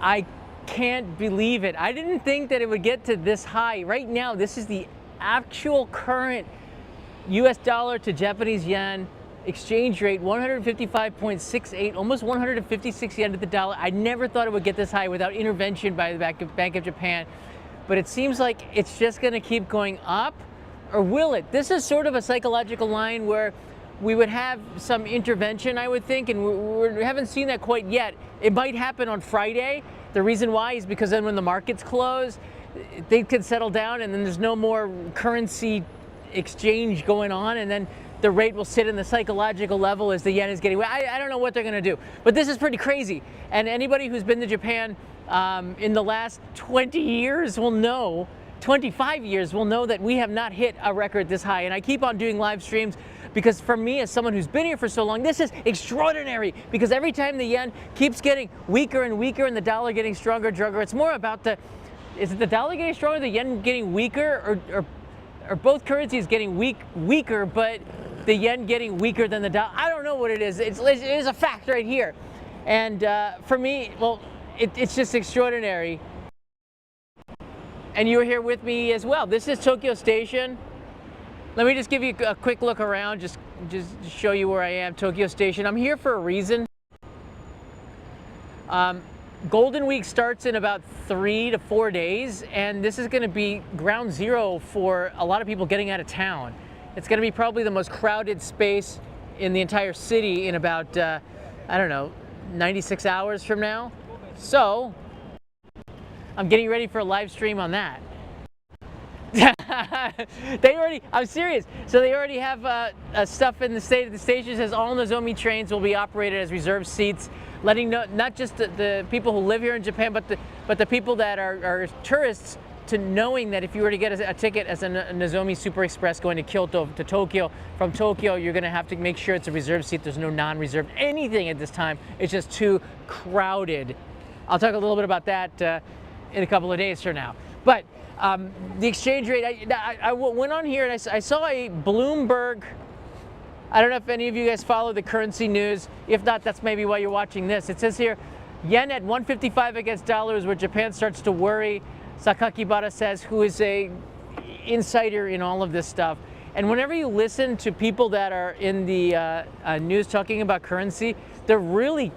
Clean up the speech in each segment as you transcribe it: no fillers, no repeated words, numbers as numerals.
I can't believe it. I didn't think that it would get to this high. Right now, this is the actual current US dollar to Japanese yen exchange rate, 155.68, almost 156 yen to the dollar. I never thought it would get this high without intervention by the Bank of Japan. But it seems like it's just going to keep going up, or will it? This is sort of a psychological line where we would have some intervention, I would think, and we haven't seen that quite yet. It might happen on Friday. The reason why is because then when the markets close, they could settle down and then there's no more currency exchange going on, and then the rate will sit in the psychological level as the yen is getting. I don't know what they're going to do, but this is pretty crazy. And anybody who's been to Japan in the last 20 years will know, 25 years will know that we have not hit a record this high. And I keep on doing live streams because for me, as someone who's been here for so long, this is extraordinary, because every time the yen keeps getting weaker and weaker and the dollar getting stronger and stronger, it's more about is it the dollar getting stronger, the yen getting weaker, or both currencies getting weaker, but the yen getting weaker than the dollar? I don't know what it is. It is a fact right here. And for me, well, it's just extraordinary. And you're here with me as well. This is Tokyo Station. Let me just give you a quick look around, just show you where I am, Tokyo Station. I'm here for a reason. Golden Week starts in about 3 to 4 days, and this is going to be ground zero for a lot of people getting out of town. It's going to be probably the most crowded space in the entire city in about, I don't know, 96 hours from now. So I'm getting ready for a live stream on that. I'm serious. So they already have stuff in the station says all Nozomi trains will be operated as reserved seats, letting not just the people who live here in Japan, but the people that are tourists, to knowing that if you were to get a ticket as a Nozomi Super Express going to Kyoto to Tokyo, from Tokyo you're going to have to make sure it's a reserved seat. There's no non-reserved anything at this time. It's just too crowded. I'll talk a little bit about that in a couple of days from now. But the exchange rate, I went on here and I saw a Bloomberg. I don't know if any of you guys follow the currency news. If not, that's maybe why you're watching this. It says here, yen at 155 against dollar is where Japan starts to worry. Sakakibara says, who is a insider in all of this stuff. And whenever you listen to people that are in the news talking about currency, they're really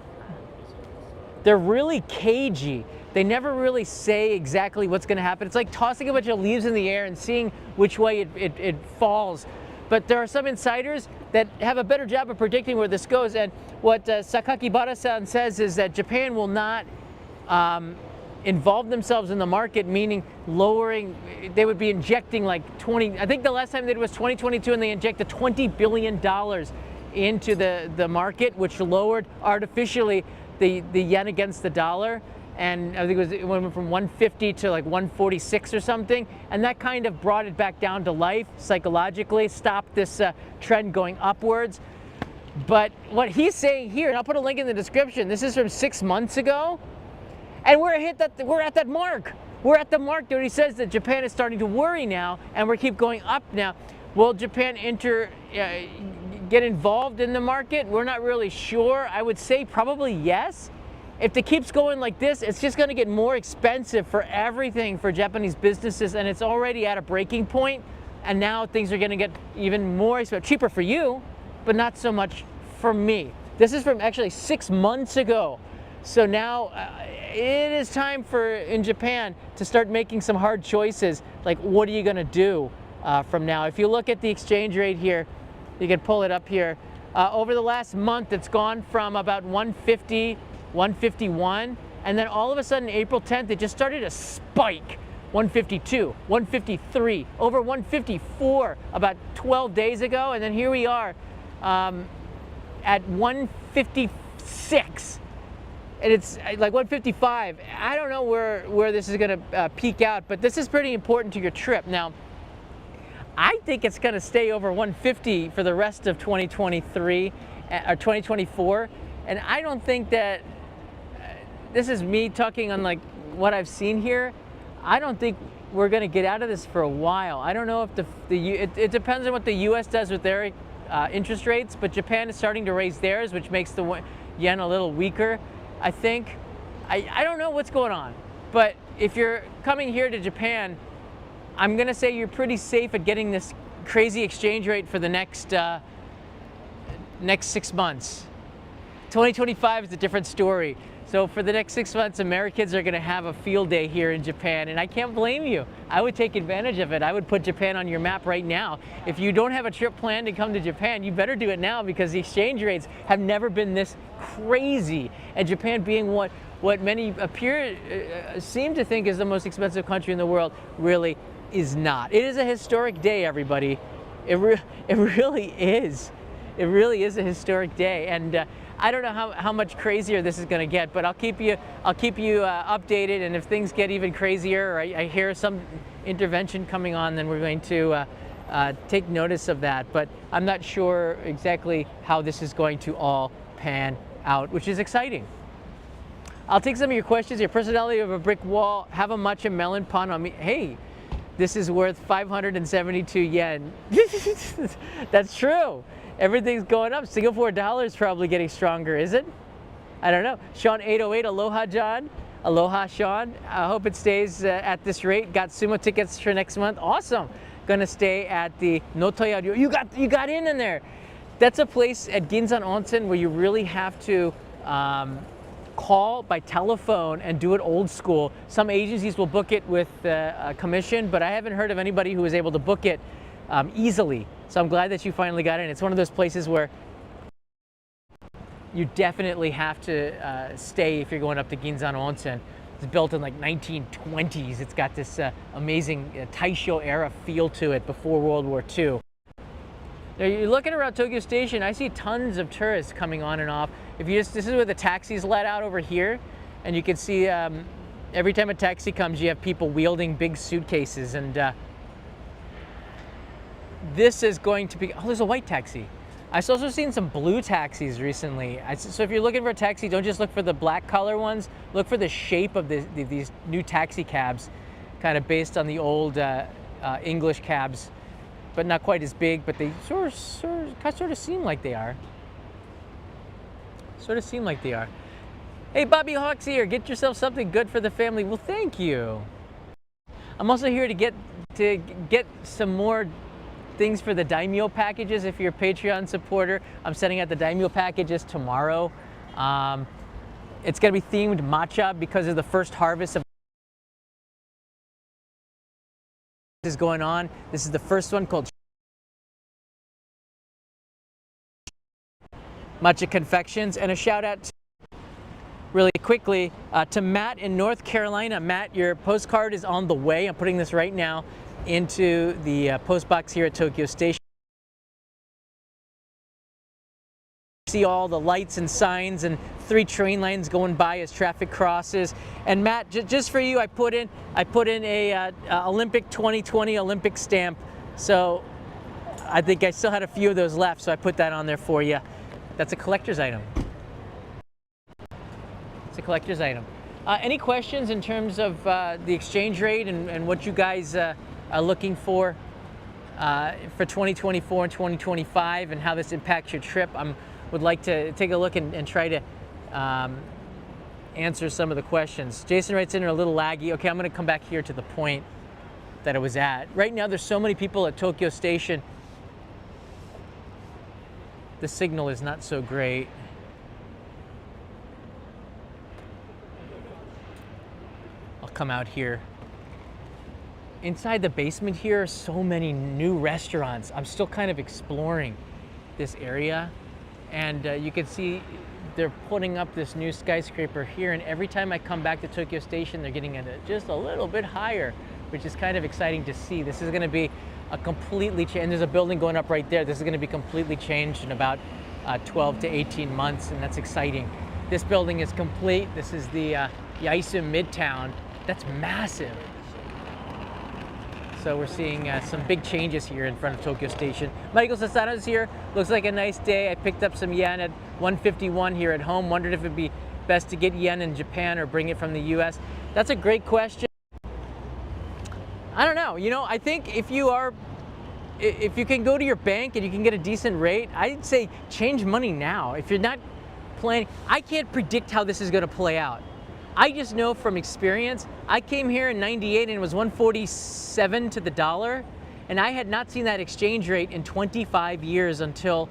cagey. They never really say exactly what's going to happen. It's like tossing a bunch of leaves in the air and seeing which way it falls. But there are some insiders that have a better job of predicting where this goes. And what Sakakibara-san says is that Japan will not involve themselves in the market, meaning lowering. They would be injecting like 20. I think the last time they did was 2022, and they injected $20 billion into the market, which lowered artificially the yen against the dollar. And I think it went from 150 to like 146 or something, and that kind of brought it back down to life psychologically, stopped this trend going upwards. But what he's saying here, and I'll put a link in the description, this is from 6 months ago, and we're at that mark. We're at the mark where he says that Japan is starting to worry now, and we keep going up now. Will Japan get involved in the market? We're not really sure. I would say probably yes. If it keeps going like this, it's just going to get more expensive for everything for Japanese businesses, and it's already at a breaking point, and now things are going to get even more expensive. Cheaper for you, but not so much for me. This is from actually 6 months ago. So now it is time in Japan to start making some hard choices, like what are you going to do from now? If you look at the exchange rate here, you can pull it up here. Over the last month, it's gone from about 150, 151, and then all of a sudden April 10th it just started to spike. 152, 153, over 154 about 12 days ago, and then here we are at 156, and it's like 155. I don't know where this is going to peak out, but this is pretty important to your trip. Now, I think it's going to stay over 150 for the rest of 2023 or 2024, and I don't think that. This is me talking on like what I've seen here. I don't think we're going to get out of this for a while. I don't know if it depends on what the U.S. does with their interest rates, but Japan is starting to raise theirs, which makes the yen a little weaker, I think. I don't know what's going on, but if you're coming here to Japan, I'm gonna say you're pretty safe at getting this crazy exchange rate for the next 6 months. 2025 is a different story. So for the next 6 months, Americans are going to have a field day here in Japan, and I can't blame you. I would take advantage of it. I would put Japan on your map right now. If you don't have a trip planned to come to Japan, you better do it now, because the exchange rates have never been this crazy. And Japan being what many seem to think is the most expensive country in the world, really is not. It is a historic day, everybody. It really is. It really is a historic day, and I don't know how much crazier this is going to get, but I'll keep you updated. And if things get even crazier, or I hear some intervention coming on, then we're going to take notice of that. But I'm not sure exactly how this is going to all pan out, which is exciting. I'll take some of your questions. Your personality of a brick wall. Have a matcha melon pun on me. Hey, this is worth 572 yen. That's true. Everything's going up. Singapore dollar is probably getting stronger, is it? I don't know. Sean 808, aloha John. Aloha Sean. I hope it stays at this rate. Got sumo tickets for next month. Awesome. Gonna stay at the Notoya. You got in there. That's a place at Ginzan Onsen where you really have to call by telephone and do it old school. Some agencies will book it with a commission, but I haven't heard of anybody who was able to book it easily. So I'm glad that you finally got in. It's one of those places where you definitely have to stay if you're going up to Ginzan Onsen. It's built in like 1920s. It's got this amazing Taisho era feel to it before World War II. Now you're looking around Tokyo Station, I see tons of tourists coming on and off. This is where the taxis let out over here, and you can see every time a taxi comes, you have people wielding big suitcases, and this is going to be, oh, there's a white taxi. I've also seen some blue taxis recently. So if you're looking for a taxi, don't just look for the black color ones, look for the shape of these new taxi cabs, kind of based on the old English cabs, but not quite as big, but they sort of seem like they are. Hey, Bobby Hawks here, get yourself something good for the family. Well, thank you. I'm also here to get some more things for the Daimyo packages. If you're a Patreon supporter, I'm sending out the Daimyo packages tomorrow. It's going to be themed matcha because of the first harvest of is going on. This is the first one called Matcha Confections, and a shout out really quickly to Matt in North Carolina. Matt, your postcard is on the way. I'm putting this right now into the post box here at Tokyo Station. See all the lights and signs and 3 train lines going by as traffic crosses. And Matt, just for you, I put in a Olympic 2020 Olympic stamp. So I think I still had a few of those left, so I put that on there for you. That's a collector's item. It's a collector's item. Any questions in terms of the exchange rate and what you guys are looking for 2024 and 2025 and how this impacts your trip? Would like to take a look and try to answer some of the questions. Jason writes in, are a little laggy. Okay, I'm going to come back here to the point that it was at. Right now, there's so many people at Tokyo Station. The signal is not so great. I'll come out here. Inside the basement here are so many new restaurants. I'm still kind of exploring this area. And you can see they're putting up this new skyscraper here. And every time I come back to Tokyo Station, they're getting it just a little bit higher, which is kind of exciting to see. This is going to be a completely changed, and there's a building going up right there. This is going to be completely changed in about 12 to 18 months, and that's exciting. This building is complete. This is the Yaisu Midtown. That's massive. So we're seeing some big changes here in front of Tokyo Station. Michael Sasano's here. Looks like a nice day. I picked up some yen at 151 here at home. Wondered if it'd be best to get yen in Japan or bring it from the US. That's a great question. I don't know. You know, I think if you can go to your bank and you can get a decent rate, I'd say change money now. If you're not planning, I can't predict how this is going to play out. I just know from experience, I came here in 98 and it was 147 to the dollar, and I had not seen that exchange rate in 25 years until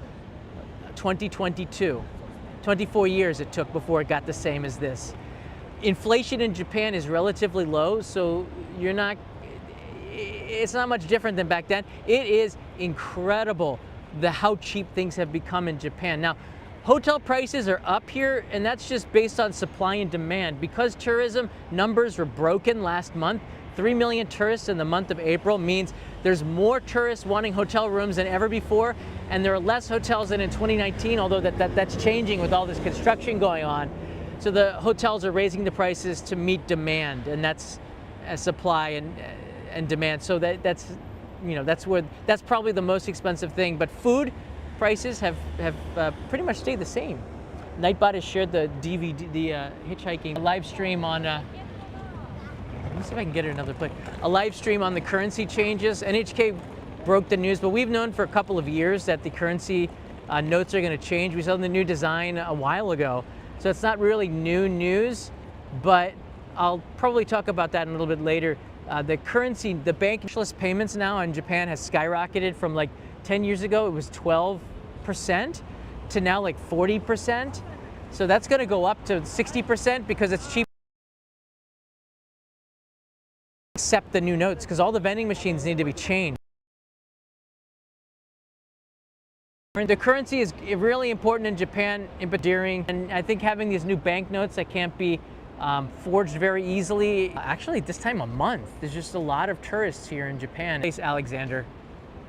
2022. 24 years it took before it got the same as this. Inflation in Japan is relatively low, so it's not much different than back then. It is incredible how cheap things have become in Japan. Now, hotel prices are up here, and that's just based on supply and demand. Because tourism numbers were broken last month, 3 million tourists in the month of April means there's more tourists wanting hotel rooms than ever before, and there are less hotels than in 2019, although that's changing with all this construction going on. So the hotels are raising the prices to meet demand, and that's supply and demand. So that's probably the most expensive thing. But food prices have pretty much stayed the same. Nightbot has shared the DVD, the hitchhiking live stream on. Let me see if I can get it another place. A live stream on the currency changes. NHK broke the news, but we've known for a couple of years that the currency notes are going to change. We saw the new design a while ago, so it's not really new news, but I'll probably talk about that a little bit later. The currency, the bankless payments now in Japan has skyrocketed from like 10 years ago, it was 12% to now like 40%. So that's going to go up to 60% because it's cheap. Accept the new notes because all the vending machines need to be changed. The currency is really important in Japan, endearing, and I think having these new banknotes that can't be forged very easily. Actually, this time of month, there's just a lot of tourists here in Japan. Alexander.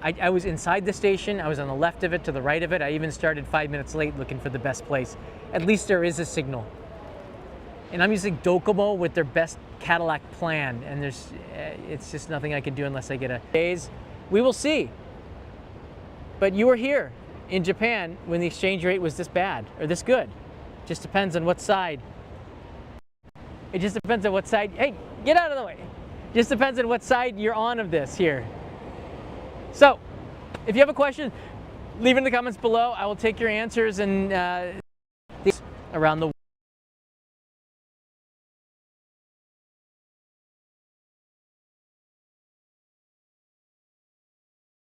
I was inside the station, I was on the left of it, to the right of it. I even started 5 minutes late looking for the best place. At least there is a signal. And I'm using Docomo with their best Cadillac plan, and it's just nothing I can do unless I get a days. We will see. But you were here in Japan when the exchange rate was this bad or this good. Just depends on what side. It just depends on what side. Hey, get out of the way. Just depends on what side you're on of this here. So, if you have a question, leave it in the comments below. I will take your answers and around the